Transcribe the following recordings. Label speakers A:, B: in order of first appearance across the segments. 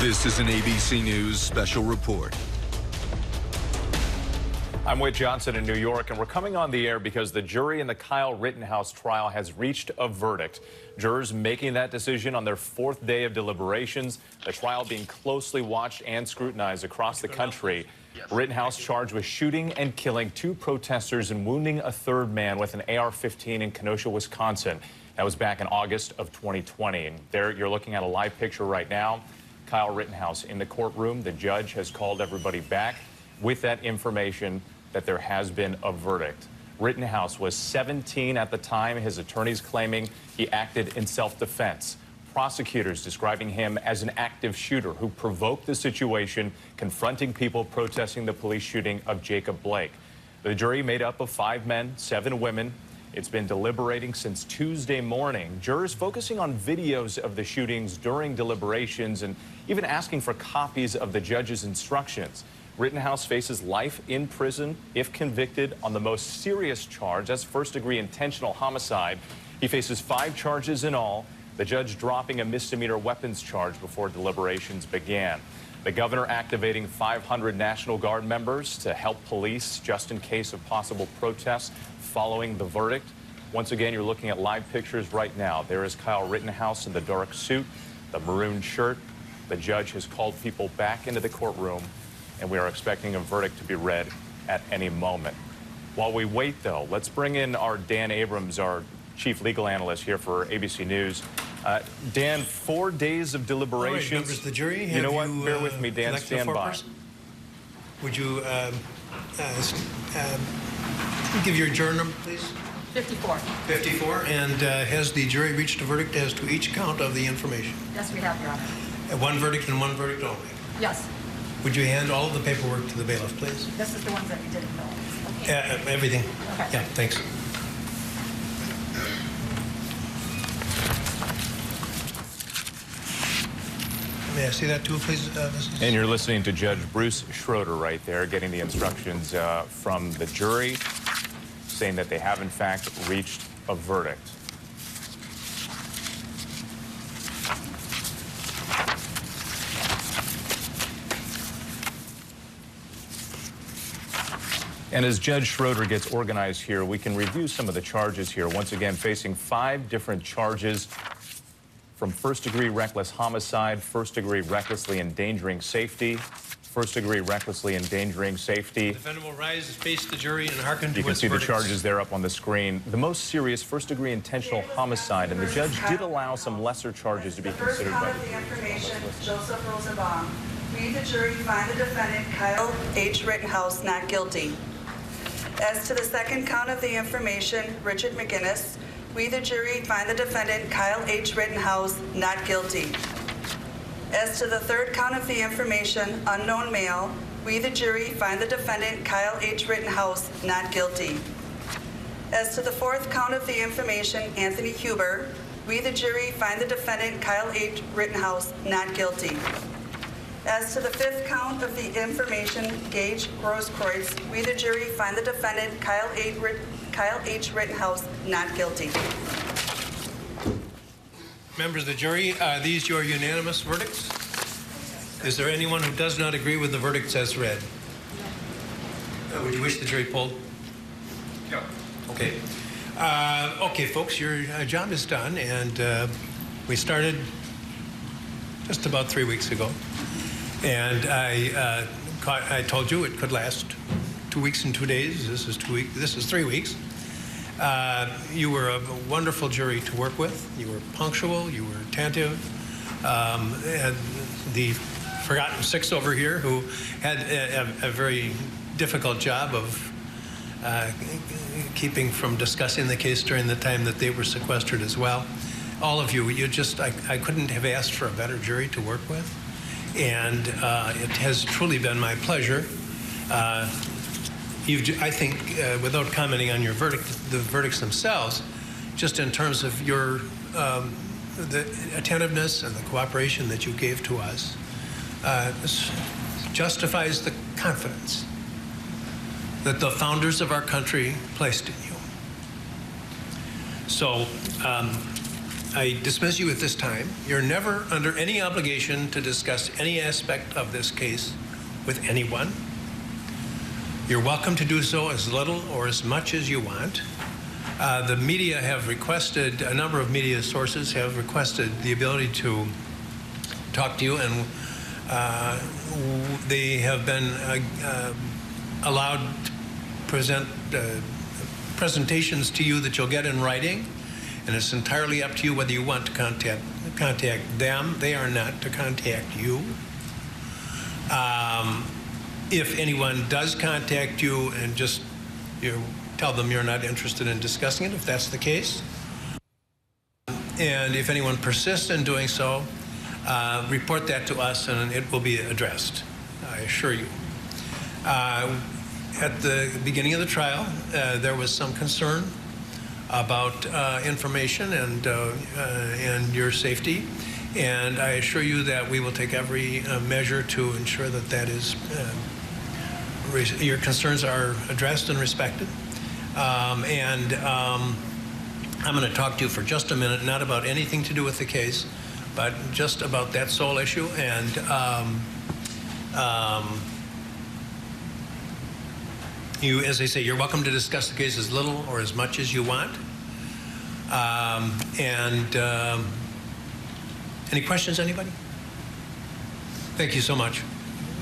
A: This is an ABC News special report.
B: I'm Whit Johnson in New York, and we're coming on the air because the jury in the Kyle Rittenhouse trial has reached a verdict. Jurors making that decision on their fourth day of deliberations, the trial being closely watched and scrutinized across the country. Rittenhouse charged with shooting and killing two protesters and wounding a third man with an AR-15 in Kenosha, Wisconsin. That was back in August of 2020. And there you're looking at a live picture right now. Kyle Rittenhouse in the courtroom. The judge has called everybody back with that information that there has been a verdict. Rittenhouse was 17 at the time. His attorneys claiming he acted in self-defense. Prosecutors describing him as an active shooter who provoked the situation, confronting people protesting the police shooting of Jacob Blake. The jury made up of 5 men, 7 women. It's been deliberating since Tuesday morning. Jurors focusing on videos of the shootings during deliberations and even asking for copies of the judge's instructions. Rittenhouse faces life in prison if convicted on the most serious charge. That's first-degree intentional homicide. He faces 5 charges in all, the judge dropping a misdemeanor weapons charge before deliberations began. The governor activating 500 National Guard members to help police just in case of possible protests following the verdict. Once again, you're looking at live pictures right now. There is Kyle Rittenhouse in the dark suit, the maroon shirt. The judge has called people back into the courtroom, and we are expecting a verdict to be read at any moment. While we wait, though, let's bring in our Dan Abrams, our chief legal analyst here for ABC News. Dan, 4 days of deliberations.
C: All right, members of the jury,
B: you know what? Bear with me, Dan. Stand by.
C: Would you give your juror number, please?
D: 54.
C: 54. And has the jury reached a verdict as to each count of the information?
D: Yes, we have, Your Honor.
C: One verdict and one verdict only?
D: Yes.
C: Would you hand all of the paperwork to the bailiff, please?
D: This is the ones that we didn't know. Okay.
C: Everything?
D: Okay.
C: Yeah, thanks. May I see that too, please, Mrs.?
B: And you're listening to Judge Bruce Schroeder right there, getting the instructions from the jury, saying that they have, in fact, reached a verdict. And as Judge Schroeder gets organized here, we can review some of the charges here. Once again, facing 5 different charges, from first-degree reckless homicide, first-degree recklessly endangering safety, first-degree recklessly endangering safety.
C: The defendant will rise, face the jury, and hearken to
B: You can
C: its
B: see
C: verdicts.
B: the charges there up on the screen. The most serious first-degree intentional homicide, and the judge did allow some lesser charges to be considered by
E: the information, Joseph Rosenbaum. We, the jury, find the defendant, Kyle H. Rittenhouse, not guilty. As to the second count of the information, Richard McGinnis, we, the jury, find the defendant, Kyle H. Rittenhouse, not guilty. As to the third count of the information, unknown male, we, the jury, find the defendant, Kyle H. Rittenhouse, not guilty. As to the fourth count of the information, Anthony Huber, we, the jury, find the defendant, Kyle H. Rittenhouse, not guilty. As to the fifth count of the information, Gage Grosskreutz, we, the jury, find the defendant, Kyle H. Rittenhouse, not guilty.
C: Members of the jury, are these your unanimous verdicts? Is there anyone who does not agree with the verdicts as read? Would you wish the jury polled? No. Okay. Okay, folks, your job is done, and we started just about 3 weeks ago. And I told you it could last 2 weeks and 2 days. This is 2 weeks. This is 3 weeks. You were a wonderful jury to work with. You were punctual. You were attentive. And the forgotten 6 over here who had a very difficult job of keeping from discussing the case during the time that they were sequestered as well. All of you, I couldn't have asked for a better jury to work with. And it has truly been my pleasure. I think, without commenting on your verdict, the verdicts themselves, just in terms of your the attentiveness and the cooperation that you gave to us, justifies the confidence that the founders of our country placed in you. So I dismiss you at this time. You're never under any obligation to discuss any aspect of this case with anyone. You're welcome to do so as little or as much as you want. The media have requested, a number of media sources have requested the ability to talk to you, and they have been allowed to present presentations to you that you'll get in writing, and it's entirely up to you whether you want to contact them. They are not to contact you. If anyone does contact you, and just tell them you're not interested in discussing it, if that's the case. And if anyone persists in doing so, report that to us and it will be addressed, I assure you. At the beginning of the trial, there was some concern about information and your safety, and I assure you that we will take every measure to ensure that that is your concerns are addressed and respected. I'm going to talk to you for just a minute, not about anything to do with the case, but just about that sole issue. And you, as I say, you're welcome to discuss the case as little or as much as you want. Any questions, anybody? Thank you so much.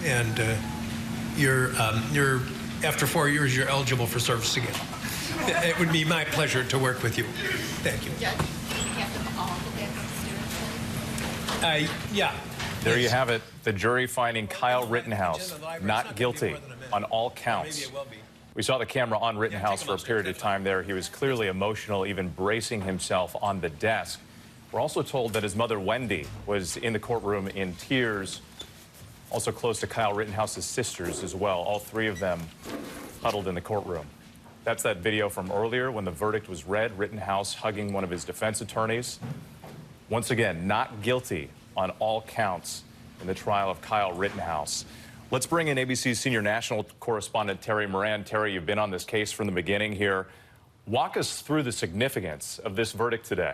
C: And you're after 4 years, you're eligible for service again. It would be my pleasure to work with you. Thank you.
F: Judge, you have to all look at
C: Yeah.
B: There you have it. The jury finding Kyle Rittenhouse not guilty on all counts. We saw the camera on Rittenhouse for a period of time there. He was clearly emotional, even bracing himself on the desk. We're also told that his mother, Wendy, was in the courtroom in tears, also close to Kyle Rittenhouse's sisters as well, all three of them huddled in the courtroom. That's that video from earlier when the verdict was read, Rittenhouse hugging one of his defense attorneys. Once again, not guilty on all counts in the trial of Kyle Rittenhouse. Let's bring in ABC's senior national correspondent, Terry Moran. Terry, you've been on this case from the beginning here. Walk us through the significance of this verdict today.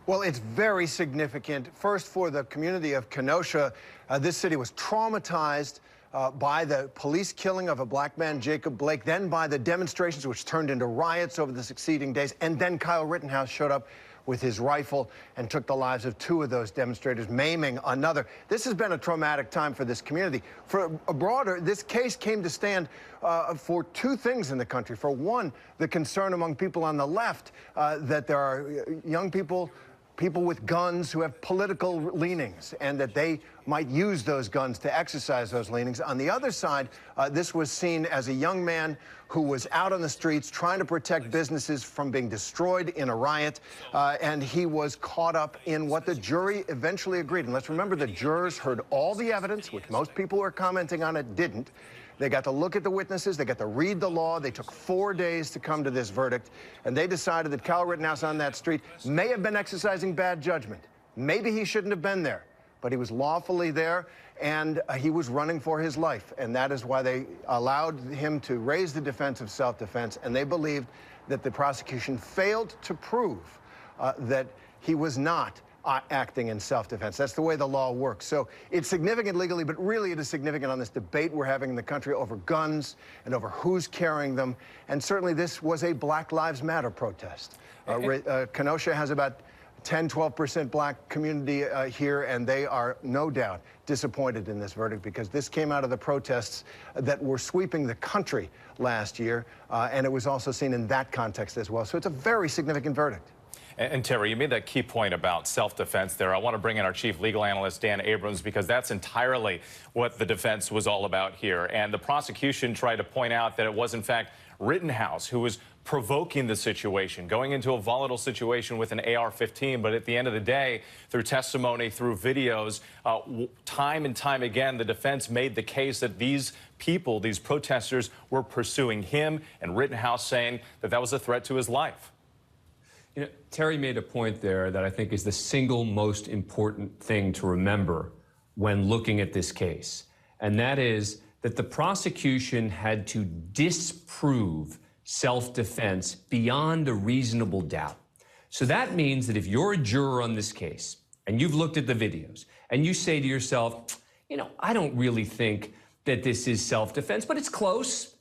G: Well, it's very significant. First, for the community of Kenosha, this city was traumatized by the police killing of a black man, Jacob Blake, then by the demonstrations which turned into riots over the succeeding days, and then Kyle Rittenhouse showed up with his rifle and took the lives of two of those demonstrators, maiming another. This has been a traumatic time for this community. For a broader, this case came to stand for two things in the country. For one, the concern among people on the left that there are young people with guns who have political leanings, and that they might use those guns to exercise those leanings. On the other side, this was seen as a young man who was out on the streets trying to protect businesses from being destroyed in a riot, and he was caught up in what the jury eventually agreed. And let's remember, the jurors heard all the evidence, which most people who are commenting on it didn't. They got to look at the witnesses, they got to read the law. They took 4 days to come to this verdict, and they decided that Kyle Rittenhouse on that street may have been exercising bad judgment. Maybe he shouldn't have been there, but he was lawfully there, and he was running for his life, and that is why they allowed him to raise the defense of self-defense, and they believed that the prosecution failed to prove that he was not acting in self-defense. That's the way the law works. So it's significant legally, but really it is significant on this debate we're having in the country over guns and over who's carrying them. And certainly this was a Black Lives Matter protest. Kenosha has about 10–12% black community here, and they are no doubt disappointed in this verdict because this came out of the protests that were sweeping the country last year, and it was also seen in that context as well. So it's a very significant verdict.
B: And Terry, you made that key point about self-defense there. I want to bring in our chief legal analyst, Dan Abrams, because that's entirely what the defense was all about here. And the prosecution tried to point out that it was, in fact, Rittenhouse who was provoking the situation, going into a volatile situation with an AR-15. But at the end of the day, through testimony, through videos, time and time again, the defense made the case that these people, these protesters, were pursuing him, and Rittenhouse saying that that was a threat to his life.
H: You know, Terry made a point there that I think is the single most important thing to remember when looking at this case, and that is that the prosecution had to disprove self-defense beyond a reasonable doubt. So that means that if you're a juror on this case and you've looked at the videos and you say to yourself, you know, I don't really think that this is self-defense, but it's close,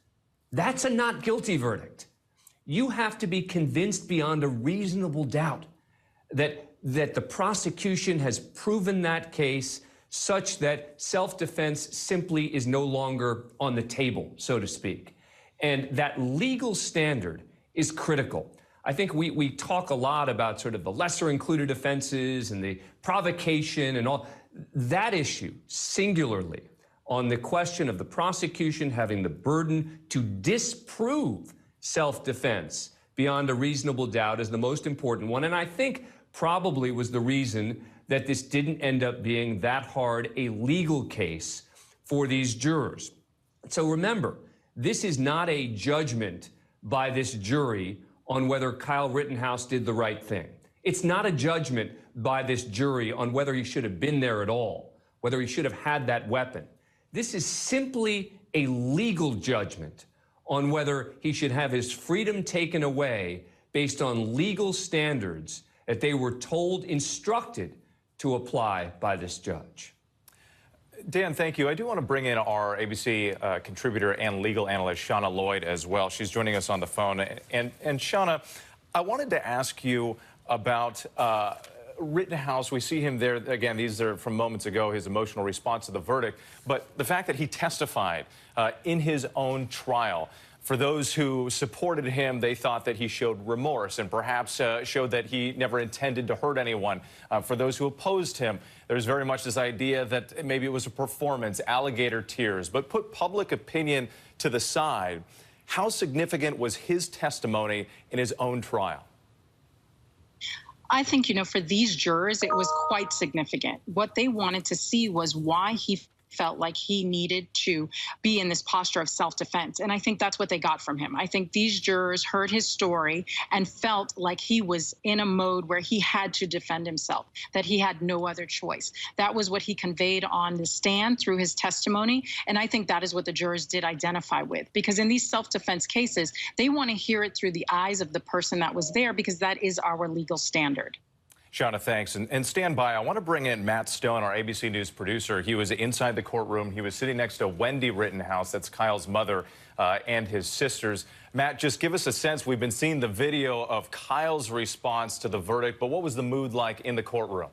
H: that's a not guilty verdict. You have to be convinced beyond a reasonable doubt that the prosecution has proven that case such that self-defense simply is no longer on the table, so to speak. And that legal standard is critical. I think we talk a lot about sort of the lesser included offenses and the provocation and all. That issue, singularly, on the question of the prosecution having the burden to disprove self-defense beyond a reasonable doubt is the most important one. And I think probably was the reason that this didn't end up being that hard a legal case for these jurors. So remember, this is not a judgment by this jury on whether Kyle Rittenhouse did the right thing. It's not a judgment by this jury on whether he should have been there at all, whether he should have had that weapon. This is simply a legal judgment on whether he should have his freedom taken away based on legal standards that they were told, instructed to apply by this judge.
B: Dan, thank you. I do want to bring in our ABC contributor and legal analyst, Shauna Lloyd, as well. She's joining us on the phone. And Shauna, I wanted to ask you about Rittenhouse. We see him there. Again, these are from moments ago, his emotional response to the verdict. But the fact that he testified in his own trial. For those who supported him, they thought that he showed remorse and perhaps showed that he never intended to hurt anyone. For those who opposed him, there's very much this idea that maybe it was a performance, alligator tears. But put public opinion to the side, how significant was his testimony in his own trial?
F: I think, you know, for these jurors, it was quite significant. What they wanted to see was why he felt like he needed to be in this posture of self-defense. And I think that's what they got from him. I think these jurors heard his story and felt like he was in a mode where he had to defend himself, that he had no other choice. That was what he conveyed on the stand through his testimony. And I think that is what the jurors did identify with, because in these self-defense cases, they want to hear it through the eyes of the person that was there, because that is our legal standard.
B: Shauna, thanks. And stand by. I want to bring in Matt Stone, our ABC News producer. He was inside the courtroom. He was sitting next to Wendy Rittenhouse, that's Kyle's mother, and his sisters. Matt, just give us a sense. We've been seeing the video of Kyle's response to the verdict, but what was the mood like in the courtroom?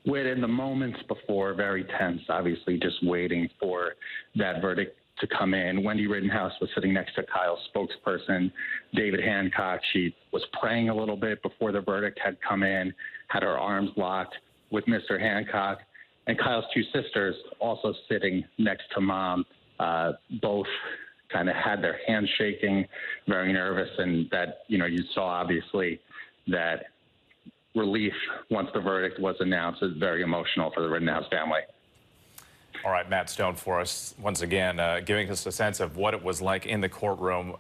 I: In the moments before, very tense, obviously just waiting for that verdict to come in. Wendy Rittenhouse was sitting next to Kyle's spokesperson, David Hancock. She was praying a little bit before the verdict had come in, had her arms locked with Mr. Hancock. And Kyle's two sisters also sitting next to mom, both kind of had their hands shaking, very nervous. And that, you know, you saw obviously that relief once the verdict was announced. It was very emotional for the Rittenhouse family.
B: All right, Matt Stone for us once again, giving us a sense of what it was like in the courtroom.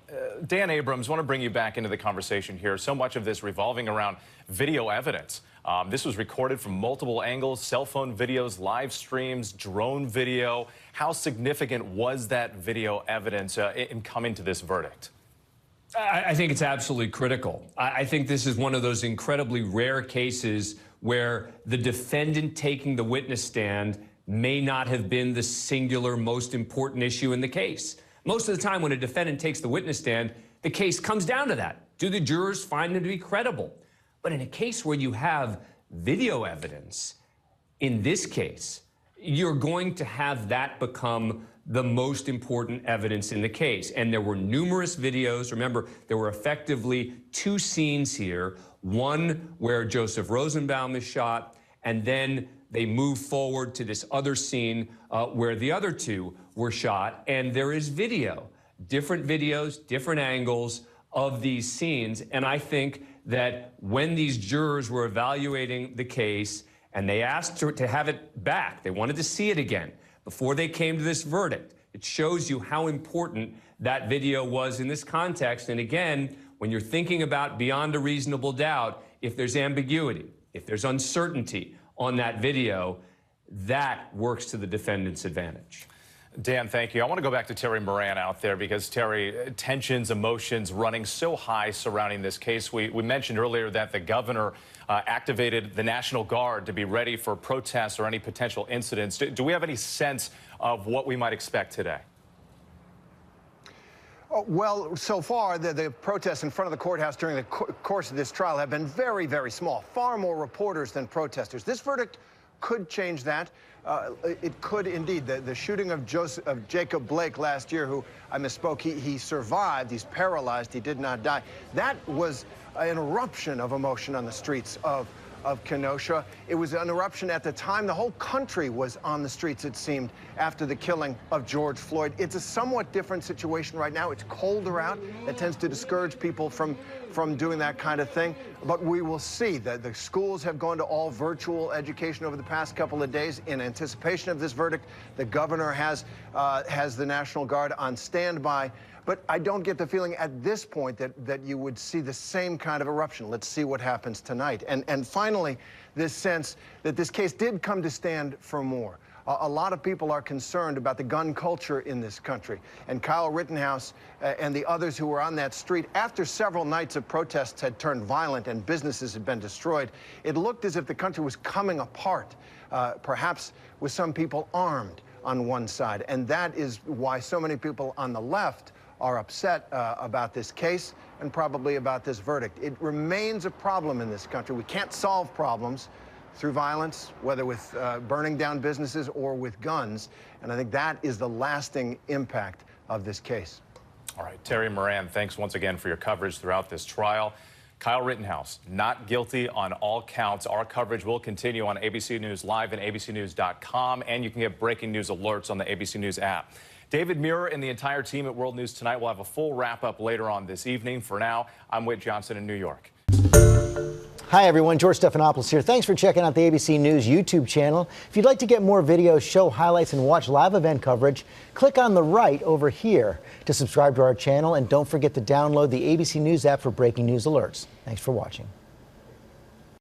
B: Dan Abrams, want to bring you back into the conversation here. So much of this revolving around video evidence. This was recorded from multiple angles, cell phone videos, live streams, drone video. How significant was that video evidence in coming to this verdict?
H: I think it's absolutely critical. I think this is one of those incredibly rare cases where the defendant taking the witness stand may not have been the singular most important issue in the case. Most of the time when a defendant takes the witness stand, the case comes down to that. Do the jurors find him to be credible? But in a case where you have video evidence, in this case, you're going to have that become the most important evidence in the case. And there were numerous videos. Remember, there were effectively two scenes here. One where Joseph Rosenbaum is shot, and then they move forward to this other scene where the other two were shot, and there is video, different videos, different angles of these scenes. And I think that when these jurors were evaluating the case and they asked to have it back, they wanted to see it again before they came to this verdict, it shows you how important that video was in this context. And again, when you're thinking about beyond a reasonable doubt, if there's ambiguity, if there's uncertainty on that video, that works to the defendant's advantage.
B: Dan, thank you. I want to go back to Terry Moran out there because, Terry, tensions, emotions running so high surrounding this case. We mentioned earlier that the governor activated the National Guard to be ready for protests or any potential incidents. Do we have any sense of what we might expect today?
G: Well, so far, the protests in front of the courthouse during the course of this trial have been very, very small. Far more reporters than protesters. This verdict could change that. It could indeed. The shooting of Jacob Blake last year, who I misspoke, he survived. He's paralyzed. He did not die. That was an eruption of emotion on the streets of Kenosha. It was an eruption at the time. The whole country was on the streets, it seemed, after the killing of George Floyd. It's a somewhat different situation right now. It's colder out. It tends to discourage people from doing that kind of thing. But we will see that the schools have gone to all virtual education over the past couple of days in anticipation of this verdict. The governor has the National Guard on standby. But I don't get the feeling at this point that you would see the same kind of eruption. Let's see what happens tonight. And finally, this sense that this case did come to stand for more. A lot of people are concerned about the gun culture in this country. And Kyle Rittenhouse and the others who were on that street, after several nights of protests had turned violent and businesses had been destroyed, it looked as if the country was coming apart, perhaps with some people armed on one side. And that is why so many people on the left are upset about this case and probably about this verdict. It remains a problem in this country. We can't solve problems through violence, whether with burning down businesses or with guns. And I think that is the lasting impact of this case.
B: All right, Terry Moran, thanks once again for your coverage throughout this trial. Kyle Rittenhouse, not guilty on all counts. Our coverage will continue on ABC News Live and abcnews.com, and you can get breaking news alerts on the ABC News app. David Muir and the entire team at World News Tonight will have a full wrap-up later on this evening. For now, I'm Whit Johnson in New York.
J: Hi, everyone. George Stephanopoulos here. Thanks for checking out the ABC News YouTube channel. If you'd like to get more videos, show highlights, and watch live event coverage, click on the right over here to subscribe to our channel. And don't forget to download the ABC News app for breaking news alerts. Thanks for watching.